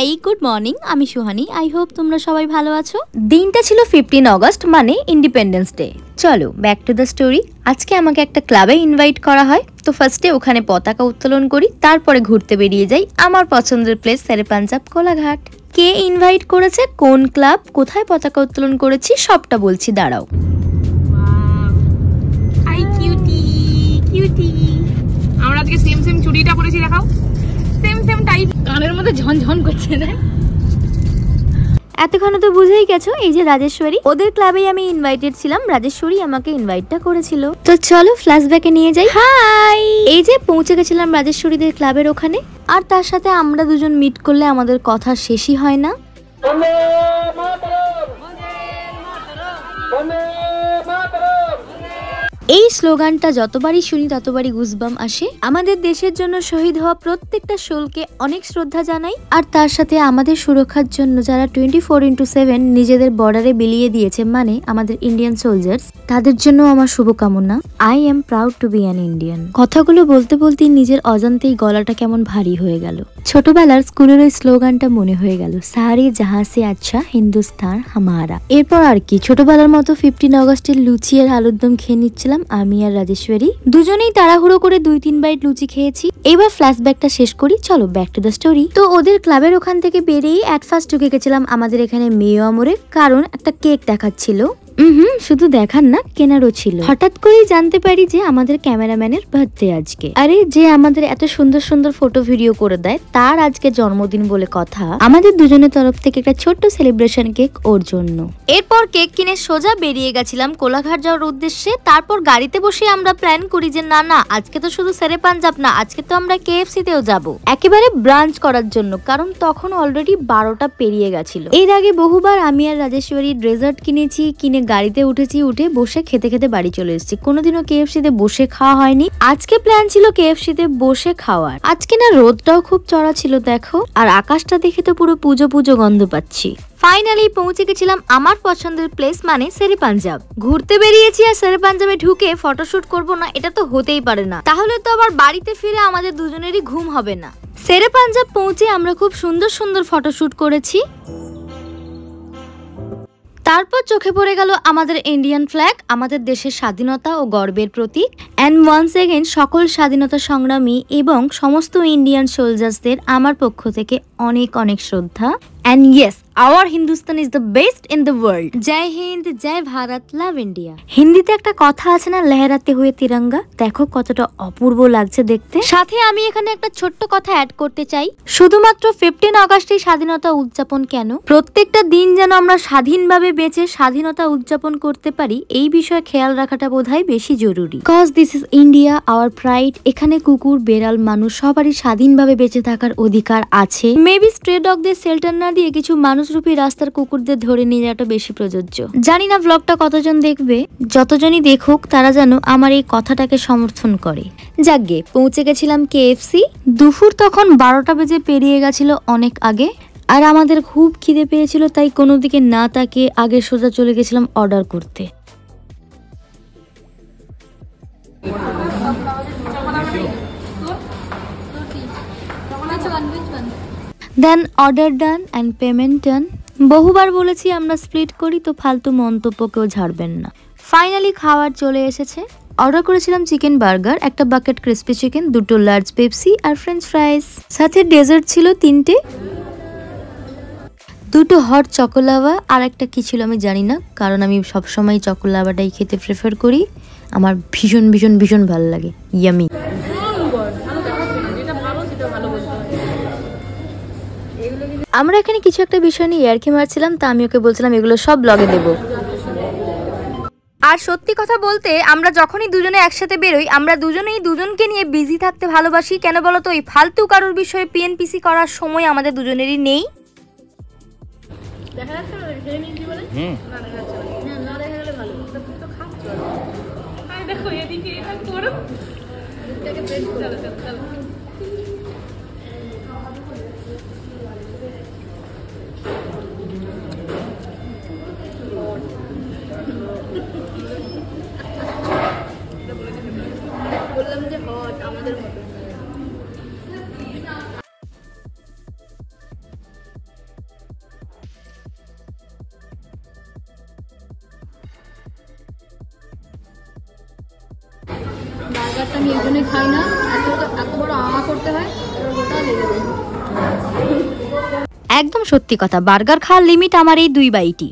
Hi good morning, আমি Suhani. I hope তোমরা সবাই ভালো আছো। দিনটা ছিল 15 অগস্ট মানে ইন্ডিপেন্ডেন্স ডে। চলো ব্যাক টু দ্য স্টোরি। আজকে আমাকে একটা ক্লাবে ইনভাইট করা হয়, তো ফার্স্টে ওখানে পতাকা উত্তোলন করি, তারপরে ঘুরতে বেরিয়ে যাই আমার পছন্দের প্লেস শেরেপাঞ্জাব কোলাঘাট। কে ইনভাইট করেছে, কোন ক্লাব, কোথায় পতাকা উত্তোলন করেছি সবটা বলছি, দাঁড়াও। হাই কিউটি কিউটি, আমরা আজকে সেম সেম চুড়িটা পরেছি, দেখাও। সেম সেম টাইপ, কানের মধ্যে ঝনঝন করছে না? এতক্ষণে তো বুঝেই গেছো, এই যে রাজেশ্বরী, ওদের ক্লাবেই আমি ইনভাইটেড ছিলাম। রাজেশ্বরী আমাকে ইনভাইটটা করেছিল। তো চলো ফ্ল্যাশব্যাকে নিয়ে যাই। হাই, এই যে পৌঁছে গেছিলাম রাজেশ্বরীদের ক্লাবের ওখানে, আর তার সাথে আমরা দুজন মিট করলে আমাদের কথা শেষই হয় না। এই স্লোগানটা যতবারই শুনি ততবারই গুজবাম আসে। আমাদের দেশের জন্য শহীদ হওয়া প্রত্যেকটা সোলকে অনেক শ্রদ্ধা জানাই, আর তার সাথে আমাদের সুরক্ষার জন্য যারা 24/7 নিজেদের বর্ডারে বিলিয়ে দিয়েছে, মানে আমাদের ইন্ডিয়ান সোলজার্স, তাদের জন্য আমার শুভকামনা। I am proud to be an Indian. কথাগুলো বলতে বলতে নিজের অজান্তেই গলাটা কেমন ভারী হয়ে গেল। ছোটবেলার স্কুলের ওই স্লোগানটা মনে হয়ে গেল, সারে জাহাঁ সে আচ্ছা হিন্দুস্তান হামারা। এরপর আর কি, ছোটবেলার মতো 15 অগস্টের লুচি আর আলুর দম খেয়ে নিচ্ছিলাম আমি আর রাজেশ্বরী। দুজনেই তাড়াহুড়ো করে 2-3 বাইট লুচি খেয়েছি। এবার ফ্ল্যাশব্যাকটা শেষ করি, চলো ব্যাক টু দ্য স্টোরি। তো ওদের ক্লাবের ওখান থেকে বেরিয়ে অ্যাট ফার্স্ট ঢুকে গেছিলাম আমাদের এখানে মেয়ো আমরে, কারণ একটা কেক দেখাচ্ছিল। শুধু দেখার না, কেনারও ছিল। হঠাৎ করেই জানতে পারি যে আমাদের ক্যামেরাম্যানের বার্থডে আজকে। আরে যে আমাদের এত সুন্দর সুন্দর ফটো ভিডিও করে দেয়, তার আজকে জন্মদিন বলে কথা। আমাদের দুজনের তরফ থেকে একটা ছোট্ট সেলিব্রেশন কেক ওর জন্য। এরপর কেক কিনে সোজা বেরিয়ে গেছিলাম কোলাঘাট যাওয়ার উদ্দেশ্যে। তারপর গাড়িতে বসে আমরা প্ল্যান করি যে না আজকে তো শুধু শেরেপাঞ্জাব না, আজকে তো আমরা KFC তেও যাব, একেবারে ব্রাঞ্চ করার জন্য, কারণ তখন অলরেডি 12টা পেরিয়ে গেছিল। এর আগে বহুবার আমি আর রাজেশ্বরী ডেজার্ট কিনেছি, কিনে গাড়িতে উঠেছি, উঠে বসে খেতে খেতে বাড়ি চলে এসেছি। কোনোদিনও KFC তে বসে খাওয়া হয়নি। আজকে প্ল্যান ছিল KFC তে বসে খাওয়ার। আজকে না রোদটাও খুব চড়া ছিল দেখো, আর আকাশটা দেখে তো পুরো পুজো পুজো গন্ধ পাচ্ছি। ফাইনালি পৌঁছে গেছিলাম আমার পছন্দের প্লেস মানে শেরেপাঞ্জাব। ঘুরতে বেরিয়েছি আর শেরেপাঞ্জাবে ঢুকে ফটোশুট করবো না, এটা তো হতেই পারে না, তাহলে তো আবার বাড়িতে ফিরে আমাদের দুজনেরই ঘুম হবে না। শেরেপাঞ্জাব পৌঁছে আমরা খুব সুন্দর সুন্দর ফটোশুট করেছি। তারপর চোখে পড়ে গেল আমাদের ইন্ডিয়ান ফ্ল্যাগ, আমাদের দেশের স্বাধীনতা ও গর্বের প্রতীক। অ্যান্ড ওয়ান্স এগেন সকল স্বাধীনতা সংগ্রামী এবং সমস্ত ইন্ডিয়ান সোলজার্সদের আমার পক্ষ থেকে অনেক অনেক শ্রদ্ধা। And yes, our Hindustan is the best in the world. Jai Hind, Jai Bharat, love India. হিন্দিতে একটা কথা আছে না, লেহরাতে হুয়ে তিরঙ্গা। দেখো কতটা অপূর্ব লাগছে দেখতে। সাথে আমি এখানে একটা ছোট্ট কথা অ্যাড করতে চাই, শুধুমাত্র 15 অগস্টে স্বাধীনতা উদযাপন কেন, প্রত্যেকটা দিন যেন আমরা স্বাধীনভাবে বেঁচে স্বাধীনতা উদযাপন করতে পারি, এই বিষয়ে খেয়াল রাখাটা বোধহয় বেশি জরুরি। Cause this is India, our pride. এখানে কুকুর, বেড়াল, মানুষ সবারই স্বাধীনভাবে বেঁচে থাকার অধিকার আছে। মেবি স্ট্রে ডগদের শেল্টার না দিয়ে কিছু মানুষরূপী রাস্তার কুকুরদের ধরে নিয়ে যাওয়াটা বেশি প্রযোজ্য। জানি না ব্লগটা কতজন দেখবে, যতজনই দেখুক তারা যেন আমার এই কথাটাকে সমর্থন করে। যাকগে, পৌঁছে গেছিলাম KFC। দুপুর তখন 12টা বেজে পেরিয়ে গেছিল অনেক আগে, আর আমাদের খুব খিদে পেয়েছিল, তাই কোনো দিকে না তাকিয়ে আগে সোজা চলে গেছিলাম অর্ডার করতে। Then order done and payment done. বহুবার বলেছি আমরা স্প্লিট করি, তো ফালতু মন্তব্য কেউ ঝাড়বেন না। ফাইনালি খাবার চলে এসেছে। অর্ডার করেছিলাম চিকেন বার্গার, একটা bucket crispy chicken, 2 large Pepsi আর ফ্রেঞ্চ ফ্রাইস। সাথে ডেজার্ট ছিল 3টে, 2 হট চকোলাভা, আর একটা কি ছিল আমি জানি না, কারণ আমি সবসময় চকোলাভাটাই খেতে প্রেফার করি। আমার ভীষণ ভীষণ ভীষণ ভালো লাগে, ইয়ামি। আমরা এখানে কিছু একটা বিষয় নিয়ে ইয়ার্কি মারছিলাম, তা আমি ওকে বলছিলাম এগুলো সব ব্লগে দেব। আর সত্যি কথা বলতে, আমরা যখনই দুজনে একসাথে বেরোই, আমরা দুজনেই দুজনকে নিয়ে বিজি থাকতে ভালোবাসি। কেন বলো তো, এই ফালতু কারোর বিষয়ে PNPC করার সময় আমাদের দুজনেরই নেই। দেখা যাচ্ছে না, না দেখা গেলে ভালো। তুমি তো খাচ্ছ, আই দেখো এদিকে এটা করো, এটাকে প্রেস করো, চলো বললাম যে হট আমাদের মতো। বার্গারটা আমি এই জন্যই খাই না, এত বড় করতে হয়, গোটা লেগে যায়। একদম সত্যি কথা, বার্গার খাওয়ার লিমিট আমার এই 2 বাইটই।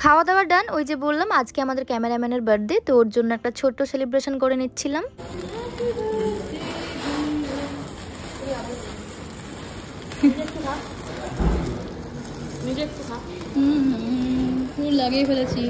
খাওয়া দাওয়া ডান। ওই যে বললাম আজকে আমাদের ক্যামেরাম্যানের বার্থডে, তো ওর জন্য একটা ছোট্ট সেলিব্রেশন করে নিচ্ছিলাম। লাগিয়ে ফেলেছি।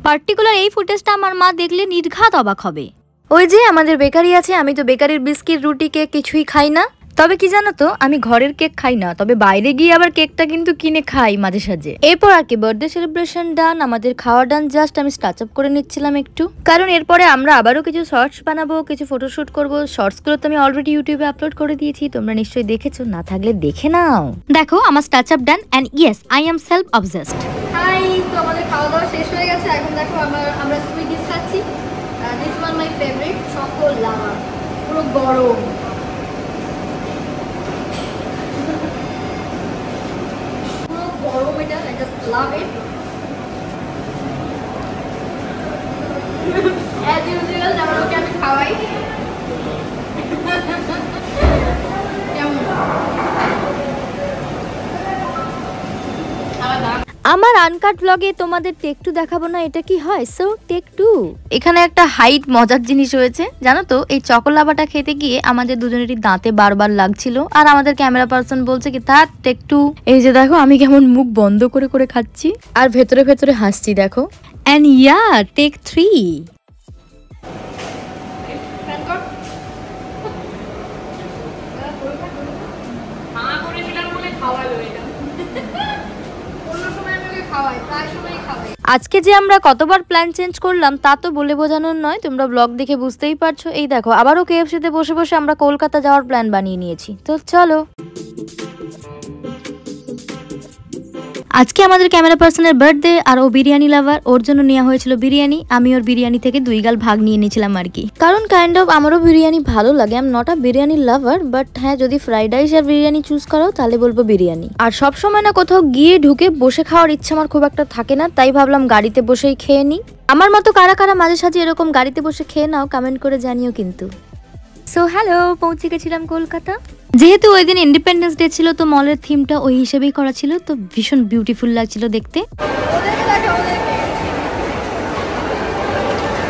পার্টিকুলার এই ফুটেজটা আমার মা দেখলে নির্ঘাত অবাক হবে। ওই যে আমাদের বেকারি আছে, আমি তো বেকারির বিস্কিট রুটি কেক কিছুই খাই না। তবে কি জানো তো, আমি ঘরের কেক খাই না, তবে বাইরে গিয়ে আবার কেকটা কিন্তু কিনে খাই মাঝে সাঝে। এরপর আর কি বার্থডে সেলিব্রেশন ডান, আমাদের খাওয়া ডান, জাস্ট আমি টাচ আপ করে নিচ্ছিলাম একটু, কারণ এরপরে আমরা আবারও কিছু শর্টস বানাবো, কিছু ফটোশুট করবো। শর্টসগুলো তো আমি অলরেডি ইউটিউবে আপলোড করে দিয়েছি, তোমরা নিশ্চয়ই দেখেছো, না থাকলে দেখে নাও। দেখো আমার touch up done, and yes I am self obsessed. Hi, তো আমাদের খাওয়া দাওয়া শেষ হয়ে গেছে, এখন দেখো আমরা সুইগিস খাচ্ছি। দিস ওয়ান মাই ফেভারিট, সকল লাভা, পুরো গরম। I just love it. As usual, আমাকে আমি খাওয়াই। আমার আনকাট ব্লগে তোমাদের টেক 2 দেখাবো না, এটা কি হয়? So take 2। এখানে একটা হাইট মজার জিনিস হয়েছে জানো তো, এই চকোলাবাটা খেতে গিয়ে আমাদের দুজনেরই দাঁতে বারবার লাগছিল, আর আমাদের ক্যামেরা পার্সন বলছে কি তার টেক 2। এই যে দেখো আমি কেমন মুখ বন্ধ করে করে খাচ্ছি আর ভেতরে ভেতরে হাসছি দেখো। And yeah take 3। আজকে যে আমরা কতবার প্ল্যান চেঞ্জ করলাম তা তো বলে বোঝানোর নয়, তোমরা ব্লগ দেখে বুঝতেই পারছো। এই দেখো আবারও কেএফসিতে বসে বসে আমরা কলকাতা যাওয়ার প্ল্যান বানিয়ে নিয়েছি, তো চলো। আজকে আমাদের ক্যামেরা পার্সনের বার্থডে, আর ও বিরিয়ানি লাভার, ওর জন্য নেওয়া হয়েছিল বিরিয়ানি। আমি ওর বিরিয়ানি থেকে 2 গাল ভাগ নিয়ে নিয়েছিলাম আর কি, কারণ কাইন্ড অফ আমারও বিরিয়ানি ভালো লাগে। I am not a biryani lover, but হ্যাঁ যদি ফ্রাইড রাইস আর বিরিয়ানি চুজ করো তাহলে বলবো বিরিয়ানি। আর সব সময় না কোথাও গিয়ে ঢুকে বসে খাওয়ার ইচ্ছা আমার খুব একটা থাকে না, তাই ভাবলাম গাড়িতে বসেই খেয়ে নিই। আমার মতো কারা কারা মাঝে সাঝে এরকম গাড়িতে বসে খেয়ে নাও, কমেন্ট করে জানিও কিন্তু। সো হ্যালো, পৌঁছে গেছিলাম কলকাতা। যেহেতু ওই দিন ইন্ডিপেন্ডেন্স ডে ছিল, তো মলের থিমটা ওই হিসেবেই করা ছিল, তো ভীষণ বিউটিফুল লাগছিল দেখতে।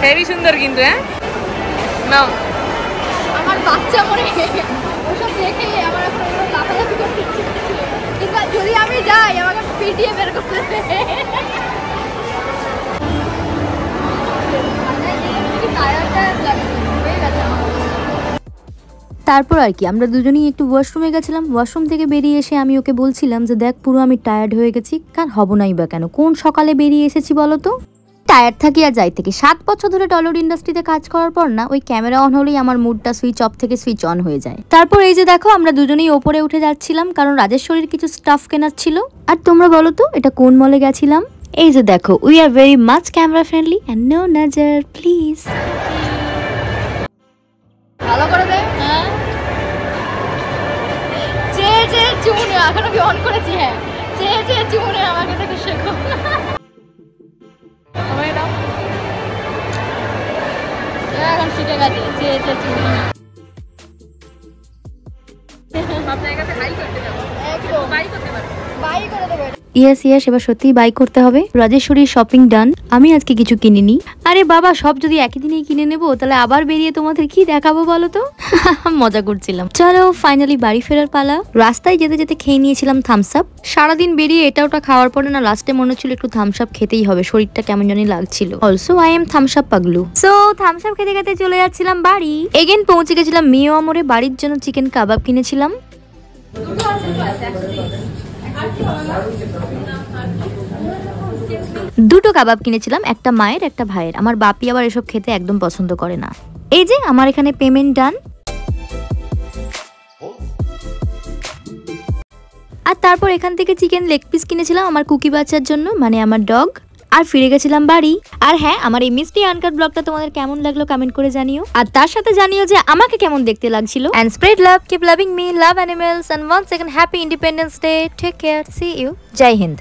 হেভি সুন্দর কিন্তু। হ্যাঁ নাও, আমার বাচ্চা মনে ওসব দেখে আমার এখন লাফালাফি করতে ইচ্ছে করছিল, কিন্তু যদি আমি যাই আমাকে পিটিয়ে বের করতে দেবে। তারপর আর কি আমরা দুজনেই একটু ওয়াশরুমে গেছিলাম। ওয়াশরুম থেকে বেরিয়ে এসে আমি ওকে বলছিলাম যে দেখ পুরো আমি টায়ার্ড হয়ে গেছি। কার হব নাই বা কেন, কোন সকালে বেরিয়ে এসেছি বলো তো। টায়ার্ড থাকি আর যাই থেকে 7 বছর ধরে টলিউড ইন্ডাস্ট্রিতে কাজ করার পর না, ওই ক্যামেরা অন হলেই আমার মুডটা সুইচ অফ থেকে সুইচ অন হয়ে যায়। তারপর এই যে দেখো আমরা দুজনেই ওপরে উঠে যাচ্ছিলাম, কারণ রাজেশ্বরীর কিছু স্টাফ কেনার ছিল। আর তোমরা বলো তো এটা কোন মলে গেছিলাম? এই যে দেখো, we are very much camera friendly and no নজর প্লিজ। ভালো করে দে। হ্যাঁ যে চুমুনে এখনো কি অন করেছি? হ্যাঁ যে চুমুনে আমাকে থেকে শেখো। আমায় দাও, এখন শিখে গেছে যে চুমুনে। আপনার কাছে হাই করতে যাবো, একদম বাই করতে পারো, বাই করে দেবে। ইয়েস ইয়েস, এবার সত্যিই বাই করতে হবে। রাজেশ্বরীর শপিং ডান। আমি আজকে কিছু কিনিনি। আরে বাবা, সব যদি একই দিনেই কিনে নেবো তাহলে আবার বেরিয়ে তোমাদের কি দেখাবো বলো তো। মজা করছিলাম। চলো ফাইনালি বাড়ি ফেরার পালা। রাস্তায় যেতে যেতে খেয়ে নিয়েছিলাম থামস আপ। সারাদিন বেরিয়ে এটা ওটা খাওয়ার পরে না লাস্টে মনে হচ্ছিল একটু থামস আপ খেতেই হবে, শরীরটা কেমন জানি লাগছিল। Also I am thumbs up পাগলু। সো থামস আপ খেতে খেতে চলে যাচ্ছিলাম বাড়ি। এগেন পৌঁছে গেছিলাম মিও আমরে। বাড়ির জন্য চিকেন কাবাব কিনেছিলাম। দুটো কাবাব কিনেছিলাম, একটা মায়ের একটা ভাইয়ের। আমার বাপি আবার এসব খেতে একদম পছন্দ করে না। এই যে আমার এখানে পেমেন্ট ডান। আর তারপর এখান থেকে চিকেন লেগ পিস কিনেছিলাম আমার কুকি বাচ্চার জন্য, মানে আমার ডগ। আর ফিরে গেছিলাম বাড়ি। আর হ্যাঁ, আমার এই মিষ্টি আনকাট ব্লগটা তোমাদের কেমন লাগলো কমেন্ট করে জানিও, আর তার সাথে জানিও যে আমাকে কেমন দেখতে লাগছিল। And spread love, keep loving me, love animals, and once second happy independence day. Take care, see you, Jai Hind.